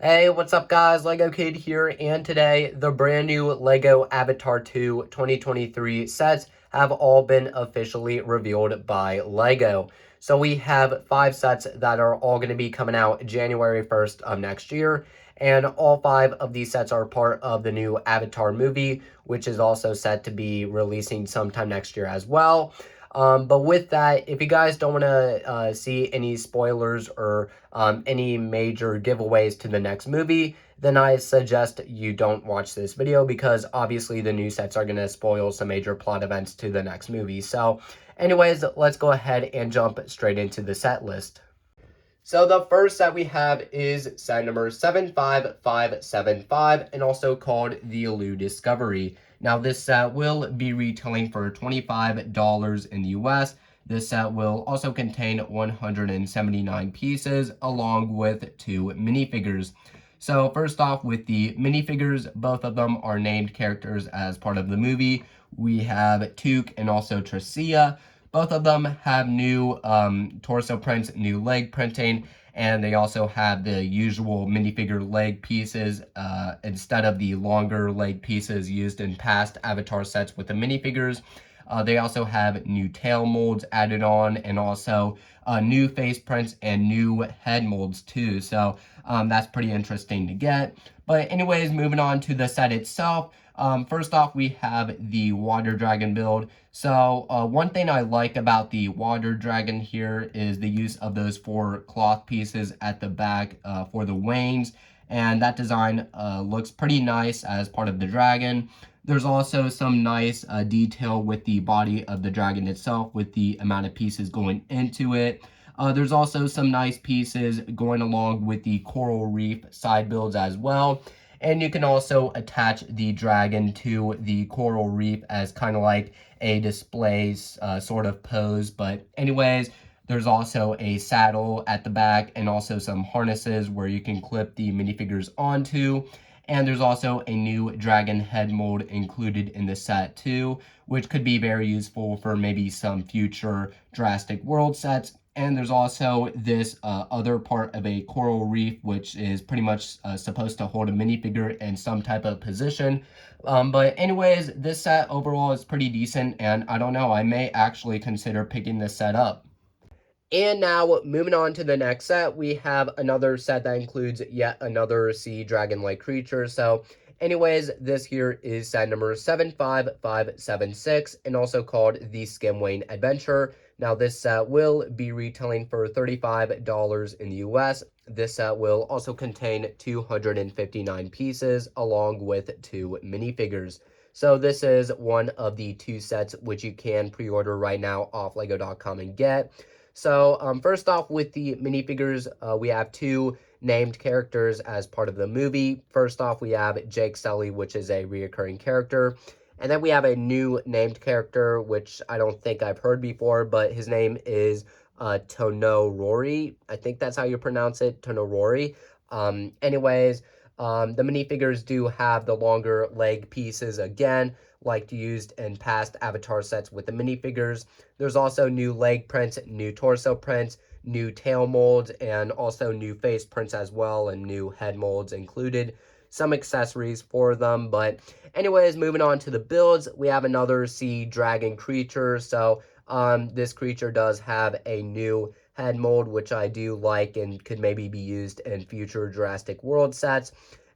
Hey, what's up guys? Lego Kid here, and today the brand new LEGO Avatar 2 2023 sets have all been officially revealed by LEGO. So we have 5 sets that are all going to be coming out January 1st of next year, and all 5 of these sets are part of the new Avatar movie, which is also set to be releasing sometime next year as well. But with that, if you guys don't want to see any spoilers or any major giveaways to the next movie, then I suggest you don't watch this video because obviously the new sets are going to spoil some major plot events to the next movie. So anyways, let's go ahead and jump straight into the set list. So the first set we have is set number 75575 and also called the Aloo Discovery. Now this set will be retailing for $25 in the US. This set will also contain 179 pieces along with 2 minifigures. So first off with the minifigures, both of them are named characters as part of the movie. We have Took and also Tricia. Both of them have new torso prints, new leg printing, and they also have the usual minifigure leg pieces instead of the longer leg pieces used in past Avatar sets with the minifigures. They also have new tail molds added on, and also new face prints and new head molds too. So that's pretty interesting to get. But anyways, moving on to the set itself. First off, we have the Water Dragon build. So one thing I like about the Water Dragon here is the use of those 4 cloth pieces at the back for the wings. And that design looks pretty nice as part of the dragon. There's also some nice detail with the body of the dragon itself with the amount of pieces going into it. There's also some nice pieces going along with the coral reef side builds as well. And you can also attach the dragon to the coral reef as kind of like a display sort of pose. But anyways, there's also a saddle at the back and also some harnesses where you can clip the minifigures onto. And there's also a new dragon head mold included in the set too, which could be very useful for maybe some future Jurassic World sets. And there's also this other part of a coral reef, which is pretty much supposed to hold a minifigure in some type of position. But anyways, this set overall is pretty decent, and I don't know, I may actually consider picking this set up. And now, moving on to the next set, we have another set that includes yet another sea dragon-like creature. So, anyways, this here is set number 75576, and also called the Skimwane Adventure. Now, this set will be retailing for $35 in the US. This set will also contain 259 pieces, along with 2 minifigures. So this is one of the 2 sets which you can pre-order right now off lego.com and get. So first off, with the minifigures, we have 2 named characters as part of the movie. First off, we have Jake Sully, which is a reoccurring character. And then we have a new named character, which I don't think I've heard before, but his name is Tono Rory. I think that's how you pronounce it, Tono Rory. Anyways, the minifigures do have the longer leg pieces again, like used in past Avatar sets with the minifigures. There's also new leg prints, new torso prints, new tail molds, and also new face prints as well, and new head molds included. Some accessories for them, but anyways, moving on to the builds, we have another sea dragon creature. So this creature does have a new head mold, which I do like and could maybe be used in future Jurassic World sets.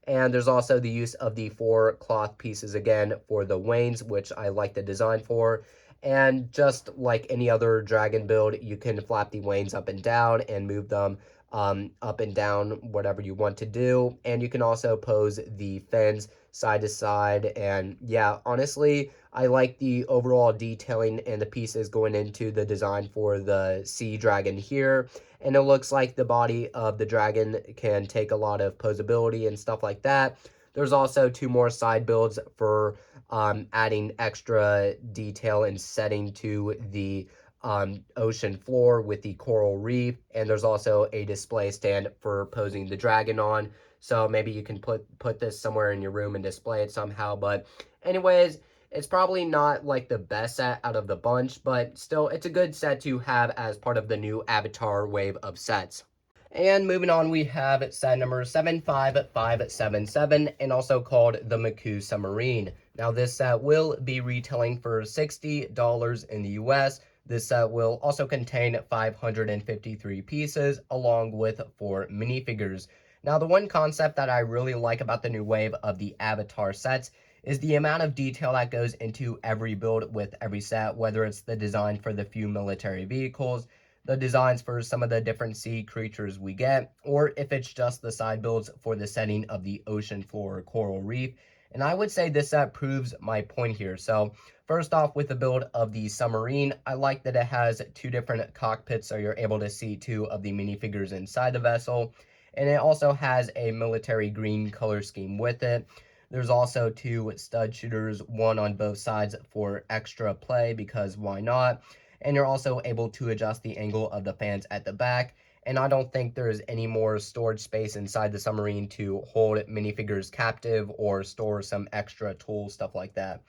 And there's also the use of the 4 cloth pieces again for the wings, which I like the design for. And just like any other dragon build, you can flap the wings up and down and move them up and down, whatever you want to do. And you can also pose the fins side to side. And yeah, honestly, I like the overall detailing and the pieces going into the design for the sea dragon here. And it looks like the body of the dragon can take a lot of posability and stuff like that. There's also 2 more side builds for adding extra detail and setting to the ocean floor with the coral reef. And there's also a display stand for posing the dragon on. So maybe you can put this somewhere in your room and display it somehow. But anyways, it's probably not like the best set out of the bunch, but still, it's a good set to have as part of the new Avatar wave of sets. And moving on, we have set number 75577, and also called the Maku Submarine. Now, this set will be retailing for $60 in the US. This set will also contain 553 pieces, along with 4 minifigures. Now, the one concept that I really like about the new wave of the Avatar sets is the amount of detail that goes into every build with every set, whether it's the design for the few military vehicles, the designs for some of the different sea creatures we get, or if it's just the side builds for the setting of the ocean floor or coral reef. And I would say this set proves my point here. So first off, with the build of the submarine, I like that it has 2 different cockpits, so you're able to see 2 of the minifigures inside the vessel. And it also has a military green color scheme with it. There's also 2 stud shooters, one on both sides for extra play, because why not? And you're also able to adjust the angle of the fans at the back. And I don't think there's any more storage space inside the submarine to hold minifigures captive or store some extra tools, stuff like that.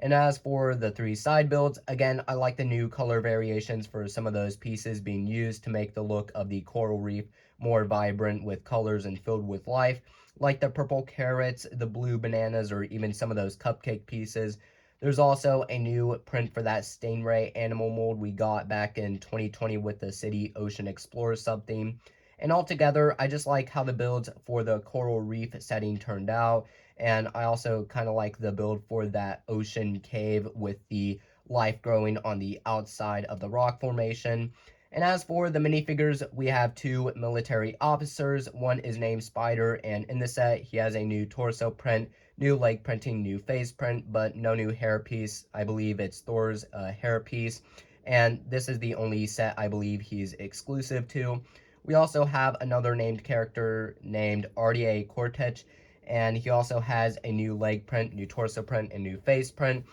And as for the 3 side builds, again, I like the new color variations for some of those pieces being used to make the look of the coral reef more vibrant with colors and filled with life, like the purple carrots, the blue bananas, or even some of those cupcake pieces. There's also a new print for that Stingray animal mold we got back in 2020 with the City Ocean Explorer sub-theme. And altogether, I just like how the builds for the coral reef setting turned out. And I also kind of like the build for that ocean cave with the life growing on the outside of the rock formation. And as for the minifigures, we have 2 military officers. One is named Spider, and in the set, he has a new torso print, new leg printing, new face print, but no new hairpiece. I believe it's Thor's hairpiece. And this is the only set I believe he's exclusive to. We also have another named character named RDA Cortech, and he also has a new leg print, new torso print, and new face print.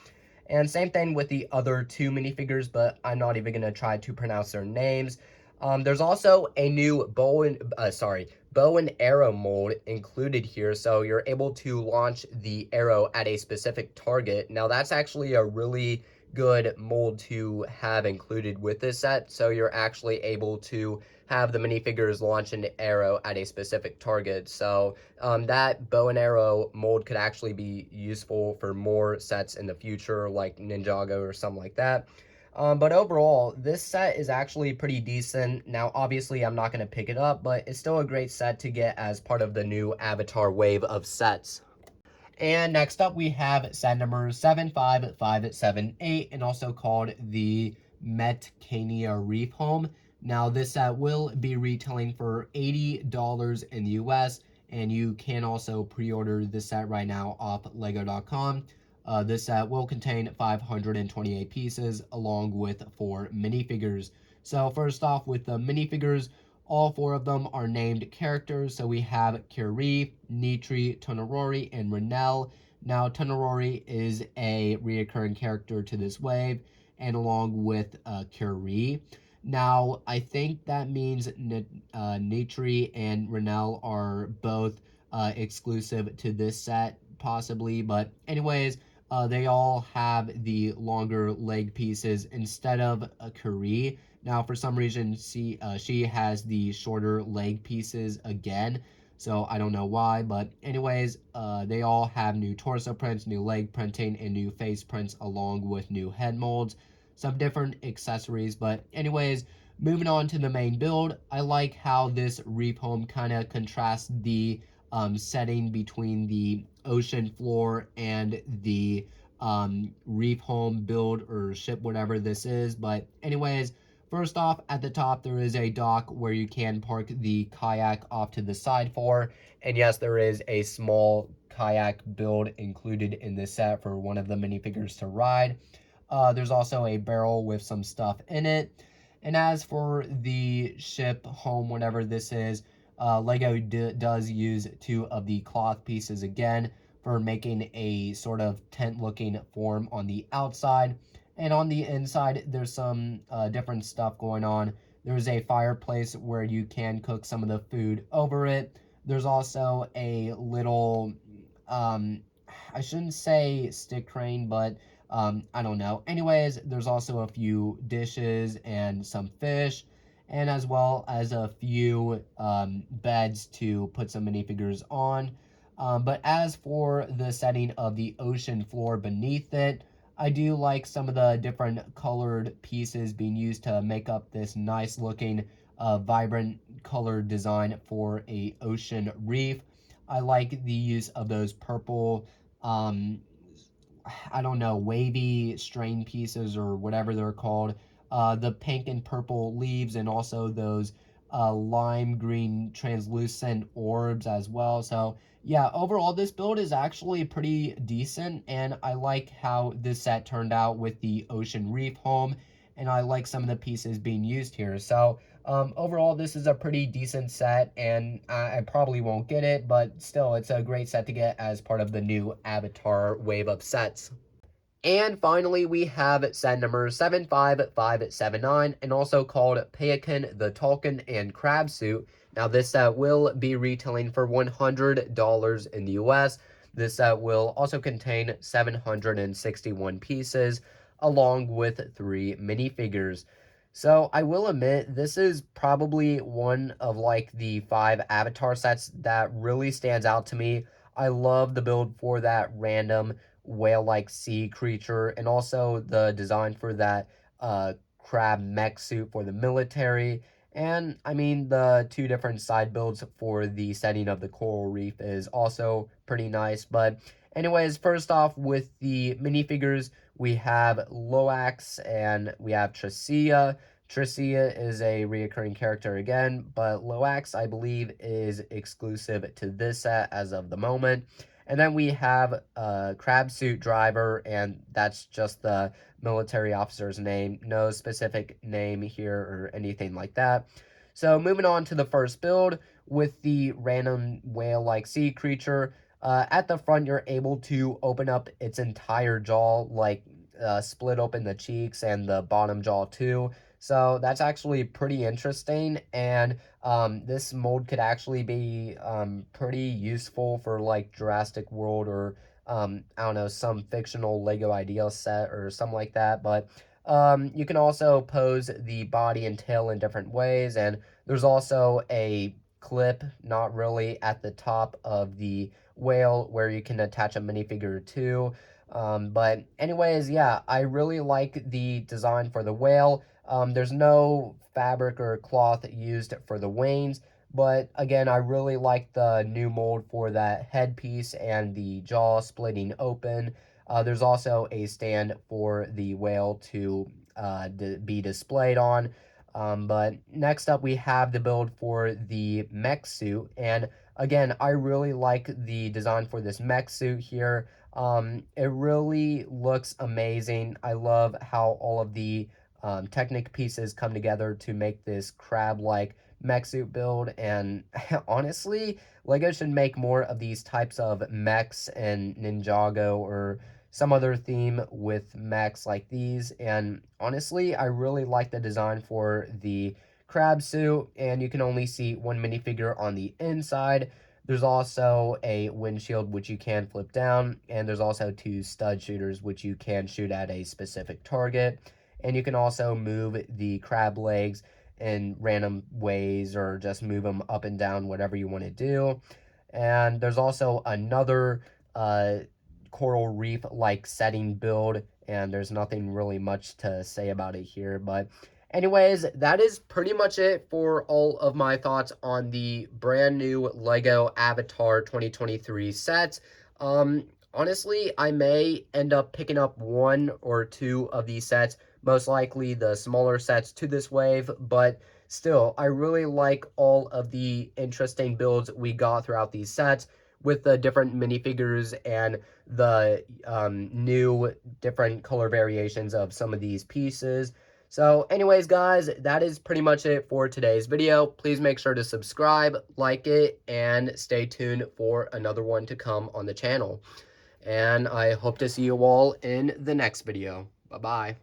And same thing with the other 2 minifigures, but I'm not even going to try to pronounce their names. There's also a new bow and arrow mold included here, so you're able to launch the arrow at a specific target. Now that's actually a really good mold to have included with this set, so you're actually able to have the minifigures launch an arrow at a specific target. So that bow and arrow mold could actually be useful for more sets in the future, like Ninjago or something like that. But overall, this set is actually pretty decent. Now, obviously, I'm not going to pick it up, but it's still a great set to get as part of the new Avatar wave of sets. And next up, we have set number 75578, and also called the Metkania Reef Home. Now, this set will be retailing for $80 in the US, and you can also pre-order this set right now off Lego.com. This set will contain 528 pieces, along with 4 minifigures. So first off, with the minifigures, all 4 of them are named characters. So we have Kiri, Nitri, Tonarori, and Renel. Now, Tonarori is a reoccurring character to this wave, and along with Kiri. Now, I think that means Nitri and Renel are both exclusive to this set, possibly. But anyways, they all have the longer leg pieces instead of Kiri. Now, for some reason, she has the shorter leg pieces again, so I don't know why, but anyways, they all have new torso prints, new leg printing, and new face prints, along with new head molds, some different accessories. But anyways, moving on to the main build, I like how this reef home kind of contrasts the setting between the ocean floor and the reef home build or ship, whatever this is. But anyways, first off, at the top, there is a dock where you can park the kayak off to the side for. And yes, there is a small kayak build included in this set for one of the minifigures to ride. There's also a barrel with some stuff in it. And as for the ship, home, whatever this is, Lego does use 2 of the cloth pieces again for making a sort of tent-looking form on the outside. And on the inside, there's some different stuff going on. There's a fireplace where you can cook some of the food over it. There's also a little, I shouldn't say stick crane, but I don't know. Anyways, there's also a few dishes and some fish. and as well as a few beds to put some minifigures on. But as for the setting of the ocean floor beneath it, I do like some of the different colored pieces being used to make up this nice looking vibrant colored design for a ocean reef. I like the use of those purple, I don't know, wavy strain pieces or whatever they're called. The pink and purple leaves, and also those lime green translucent orbs as well. So yeah, overall this build is actually pretty decent, and I like how this set turned out with the ocean reef home, and I like some of the pieces being used here. So overall, this is a pretty decent set, and I probably won't get it, but still, it's a great set to get as part of the new Avatar wave of sets. And finally, we have set number 75579, and also called Peakin the Tolkien and Crab Suit. Now, this set will be retailing for $100 in the US. This set will also contain 761 pieces, along with 3 minifigures. So, I will admit, this is probably one of like the 5 Avatar sets that really stands out to me. I love the build for that random whale-like sea creature, and also the design for that crab mech suit for the military. And I mean, the 2 different side builds for the setting of the coral reef is also pretty nice. But anyways, first off with the minifigures, we have Loax and we have Tricia. Tricia is a reoccurring character again, but Loax, I believe, is exclusive to this set as of the moment. And then we have a crab suit driver, and that's just the military officer's name. No specific name here or anything like that. So moving on to the first build with the random whale-like sea creature. At the front, you're able to open up its entire jaw, like split open the cheeks and the bottom jaw too. So that's actually pretty interesting, and this mold could actually be pretty useful for like Jurassic World or I don't know, some fictional Lego Ideal set or something like that. But you can also pose the body and tail in different ways, and there's also a clip, not really, at the top of the whale where you can attach a minifigure to. But anyways, yeah, I really like the design for the whale. There's no fabric or cloth used for the wings, but again, I really like the new mold for that headpiece and the jaw splitting open. There's also a stand for the whale to be displayed on. But next up, we have the build for the mech suit. And again, I really like the design for this mech suit here. It really looks amazing. I love how all of the Technic pieces come together to make this crab-like mech suit build, and honestly, LEGO should make more of these types of mechs and Ninjago or some other theme with mechs like these. And honestly, I really like the design for the crab suit, and you can only see one minifigure on the inside. There's also a windshield which you can flip down, and there's also 2 stud shooters which you can shoot at a specific target. And you can also move the crab legs in random ways, or just move them up and down, whatever you want to do. And there's also another coral reef like setting build, and there's nothing really much to say about it here. But anyways, that is pretty much it for all of my thoughts on the brand new LEGO Avatar 2023 sets. Honestly, I may end up picking up 1 or 2 of these sets, most likely the smaller sets to this wave, but still, I really like all of the interesting builds we got throughout these sets with the different minifigures and the new different color variations of some of these pieces. So anyways, guys, that is pretty much it for today's video. Please make sure to subscribe, like it, and stay tuned for another one to come on the channel. And I hope to see you all in the next video. Bye-bye.